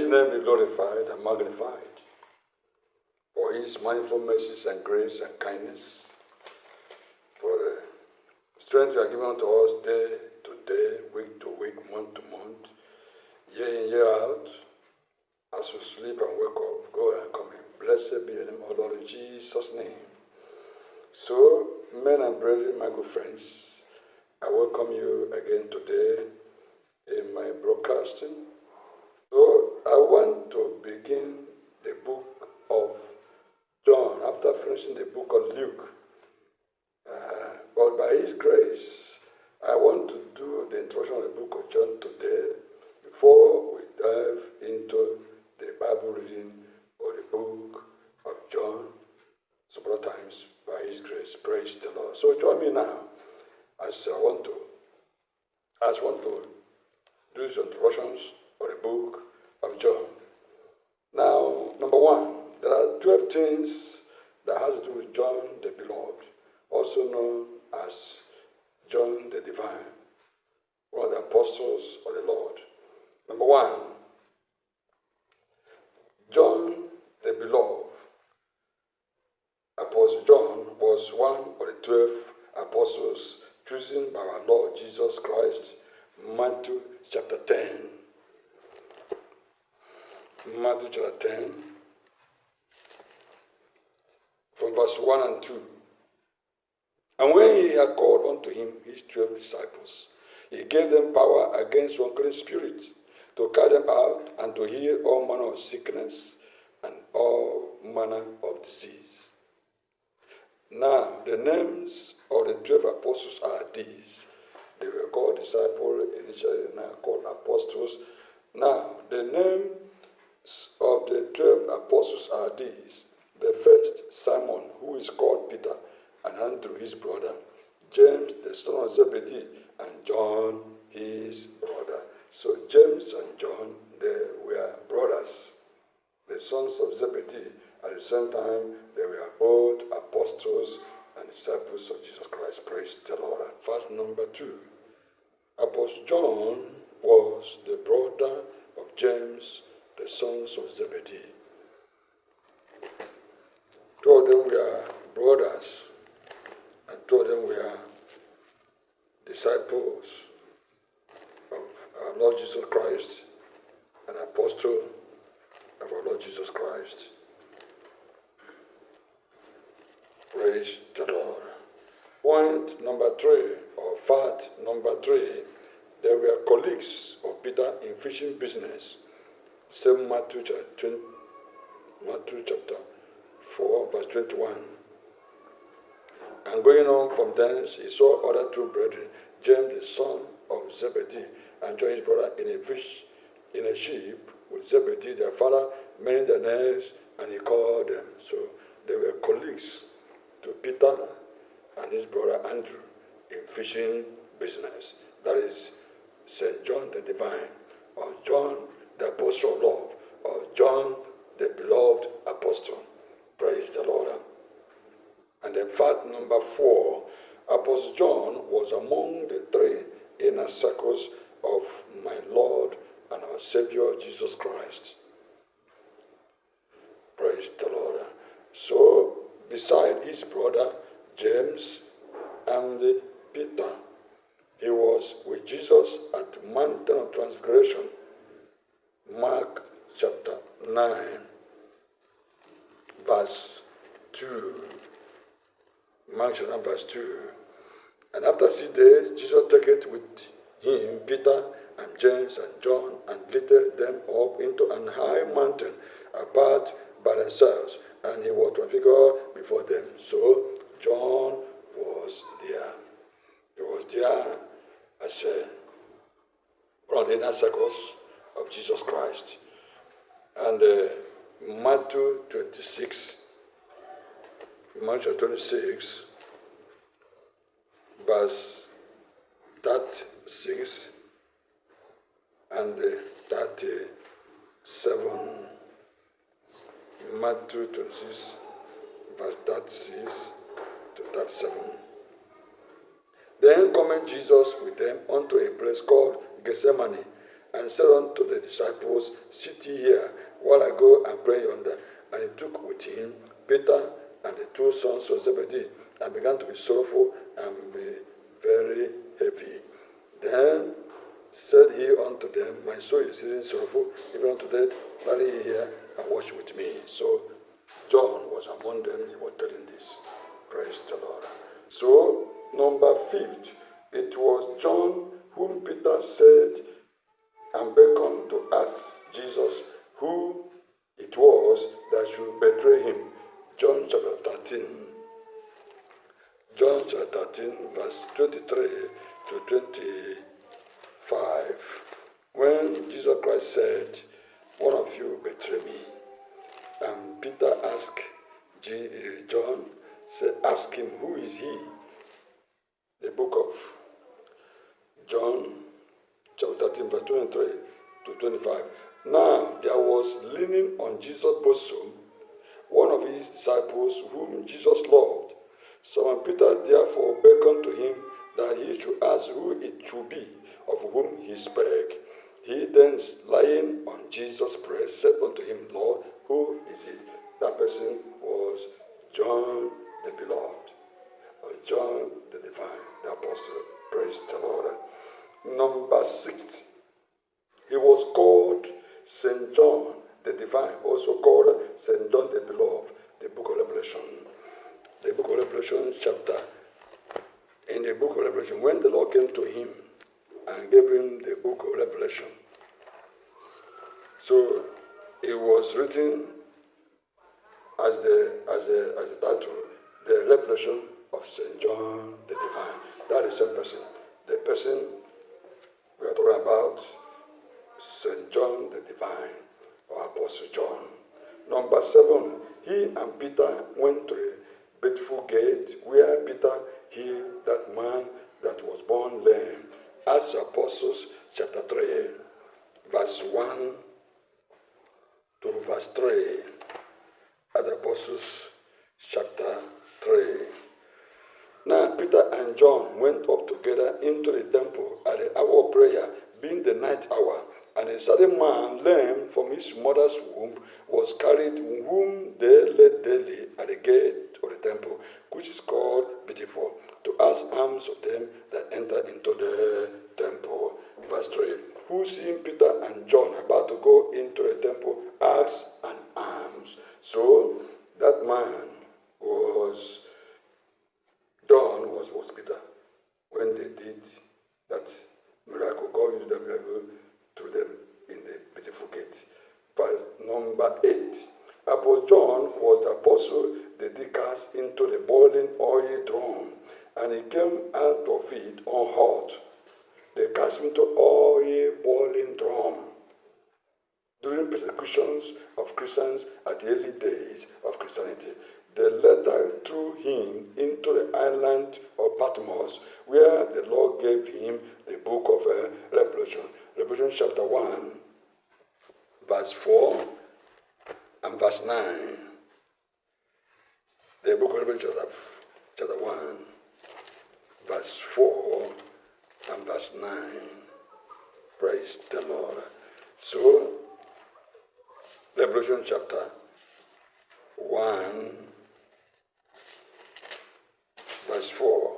name be glorified and magnified for his manifold mercies and grace and kindness, for the strength you are giving unto us day to day, week to week, month to month, year in, year out, as we sleep and wake up, go and come in. Blessed be your name, O Lord, in Jesus' name. So, men and brethren, my good friends, I welcome you again today in my broadcasting. So, I want to begin the book of John after finishing the book of Luke. But by his grace, I want to do the introduction of the book of John today before we dive into the Bible reading of the book of John several times by his grace. Praise the Lord. So join me now as I want to do the introductions of the book of John. Now, number one, there are 12 things that has to do with John the Beloved, also known as John the Divine, one of the apostles of the Lord. Number one, John the Beloved. Apostle John was one of the 12 apostles chosen by our Lord Jesus Christ. Matthew chapter 10. Matthew chapter 10, from verse 1 and 2. And when he had called unto him his 12 disciples, he gave them power against unclean spirits, to cast them out, and to heal all manner of sickness and all manner of disease. Now, the names of the 12 apostles are these. They were called disciples initially, now called apostles. Now, the names of the 12 apostles are these. The first, Simon, who is called Peter, and Andrew, his brother, James, the son of Zebedee, and John, his brother. So James and John, they were brothers, the sons of Zebedee. At the same time, they were both apostles and disciples of Jesus Christ. Praise the Lord. Fact number 2. Apostle John was the brother of James, the sons of Zebedee. Two of them were brothers, and two of them were disciples of our Lord Jesus Christ, an apostle of our Lord Jesus Christ. Praise the Lord. Point number 3, or fact number 3, they were colleagues of Peter in fishing business. Same Matthew chapter 4, verse 21. And going on from thence, he saw other 2 brethren, James the son of Zebedee, and John his brother, in a ship with Zebedee their father, mending their nets, and he called them. So they were colleagues to Peter and his brother Andrew in fishing business. That is St. John the Divine, or John the Apostle of Love, or John the Beloved Apostle. Praise the Lord. And then fact number 4, Apostle John was among the 3 inner circles of my Lord and our Savior Jesus Christ. Praise the Lord. So, beside his brother James and Peter, he was with Jesus at the Mountain of Transfiguration, Mark chapter 9, verse 2. Mark chapter 9, verse 2. And after 6 days, Jesus took it with him, Peter and James and John, and lifted them up into an high mountain apart by themselves, and he was transfigured before them. So John was there. He was there as one of the inner circles of Jesus Christ. And Matthew 26, verse 36 and 37. Matthew 26, verse 36 to 37. Then cometh Jesus with them unto a place called Gethsemane, and said unto the disciples, Sit ye here, while I go and pray yonder. And he took with him Peter and the two sons of Zebedee, and began to be sorrowful and be very heavy. Then said he unto them, My soul is exceeding sorrowful, even unto death. Tarry ye here and watch with me. So John was among them. He was telling this. Praise the Lord. So, number 5, it was John whom Peter said and beckoned to ask Jesus who it was that should betray him. John chapter 13. John chapter 13, verse 23 to 25. When Jesus Christ said, One of you will betray me. And Peter asked John, said, Ask him, who is he? The book of John, chapter 13, verse 23 to 25. Now there was leaning on Jesus' bosom one of his disciples whom Jesus loved. Simon Peter therefore beckoned to him that he should ask who it should be of whom he spake. He then, lying on Jesus' breast, said unto him, Lord, who is it? That person was John the Beloved, or John the Divine, the Apostle. Praise the Lord. Number 6, he was called St. John the Divine, also called St. John the Beloved, the book of Revelation. The book of Revelation chapter. In the book of Revelation, when the Lord came to him and gave him the book of Revelation, so it was written as the title, the Revelation of St. John the Divine. That is the same person. The person we are talking about, St. John the Divine, or Apostle John. Number 7, he and Peter went to the Beautiful Gate, where Peter healed that man that was born lame. Acts of Apostles, chapter 3, verse 1 to verse 3. Acts of Apostles, chapter 3. Now Peter and John went up together into the temple at the hour of prayer, being the ninth hour. And a certain man, lame from his mother's womb, was carried, whom they led daily at the gate of the temple, which is called Beautiful, to ask alms of them that enter into the temple. Verse 3. Who, seeing Peter and John about to go into the temple, asked an alms. So that man was John, was Peter. When they did that miracle, God used the miracle through them in the Beautiful Gate. Verse number 8. Apostle John was the apostle that they cast into the boiling oil drum, and he came out of it unhurt. They cast him into oil boiling drum. During persecutions of Christians at the early days of Christianity, the letter threw him into the island of Patmos, where the Lord gave him the book of Revelation. Revelation chapter 1, verse 4 and verse 9. The book of Revelation chapter 1, verse 4 and verse 9. Praise the Lord. So, Revelation chapter 1, verse 4.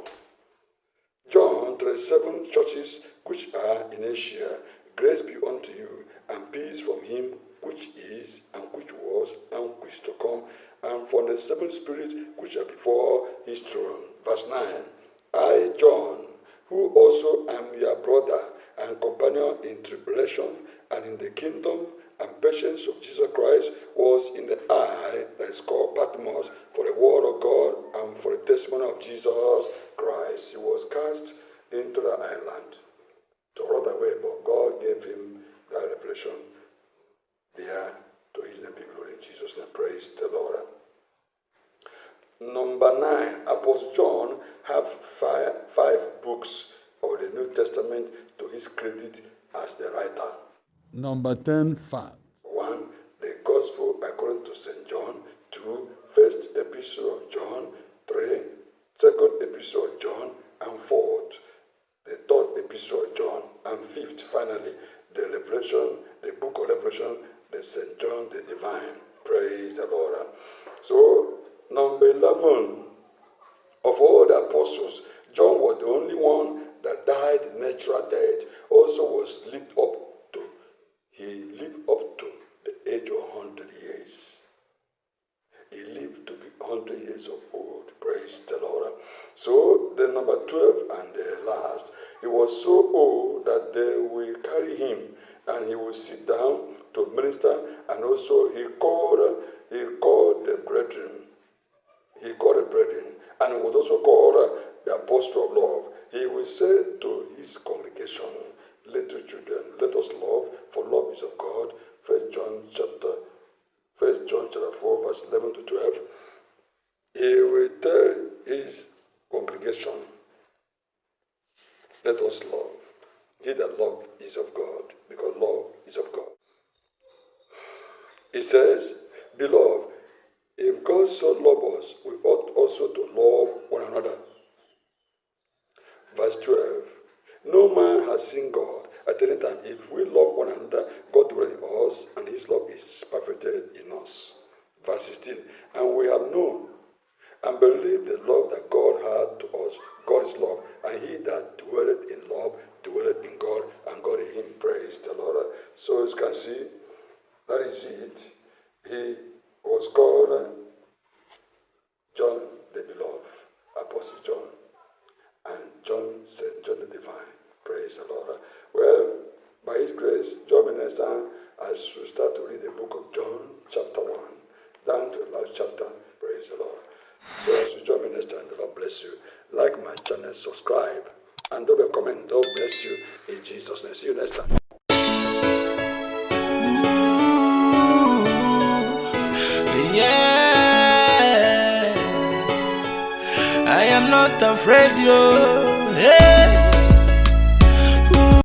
John, to the 7 churches which are in Asia, grace be unto you, and peace from him which is, and which was, and which is to come, and from the 7 spirits which are before his throne. Verse 9. I, John, who also am your brother and companion in tribulation and in the kingdom and patience of Jesus Christ, was in the isle that is called Patmos for the word of God and for the testimony of Jesus Christ. He was cast into the island to rot away, but God gave him that revelation there. To his name be glory in Jesus' name. Praise the Lord. Number 9, Apostle John have five books of the New Testament to his credit as the writer. Number 10, fact. 1, the Gospel according to St. John. 2, first epistle of John. 3, second epistle of John. And 4th, the third epistle of John. And 5th, finally, the Revelation, the book of Revelation, the St. John the Divine. Praise the Lord. So, number 11, of all the apostles, John was the only one that died natural death. Also was he lived up to the age of 100 years. He lived to be 100 years of old. Praise the Lord. So the number 12 and the last, he was so old that they will carry him and he will sit down to minister, and also he called the brethren. He called the brethren, and he was also called the apostle of love. He will say to his congregation, little children, let us love, for love is of God. 1 John chapter 4, verse 11 to 12. He will tell his congregation, let us love. He that loves is of God, because love is of God. He says, beloved, if God so loved us, we ought also to love one another. Verse 12, no man has seen God at any time. If we love one another, God dwells in us, and his love is perfected in us. Verse 16, and we have known and believed the love that God had to us. God is love, and he that dwelleth in love dwelleth in God, and God in him. Praise the Lord. So as you can see, that is it. He was called John the Beloved, Apostle John, and St. John the Divine. Praise the Lord. Well, by his grace, John Minister, as we start to read the book of John, chapter 1, down to the last chapter. Praise the Lord. So as you join Minister, and the Lord bless you. Like my channel, subscribe, and don't be comment. God bless you in Jesus' name. See you next time. Yeah, I am not afraid, yo. Hey.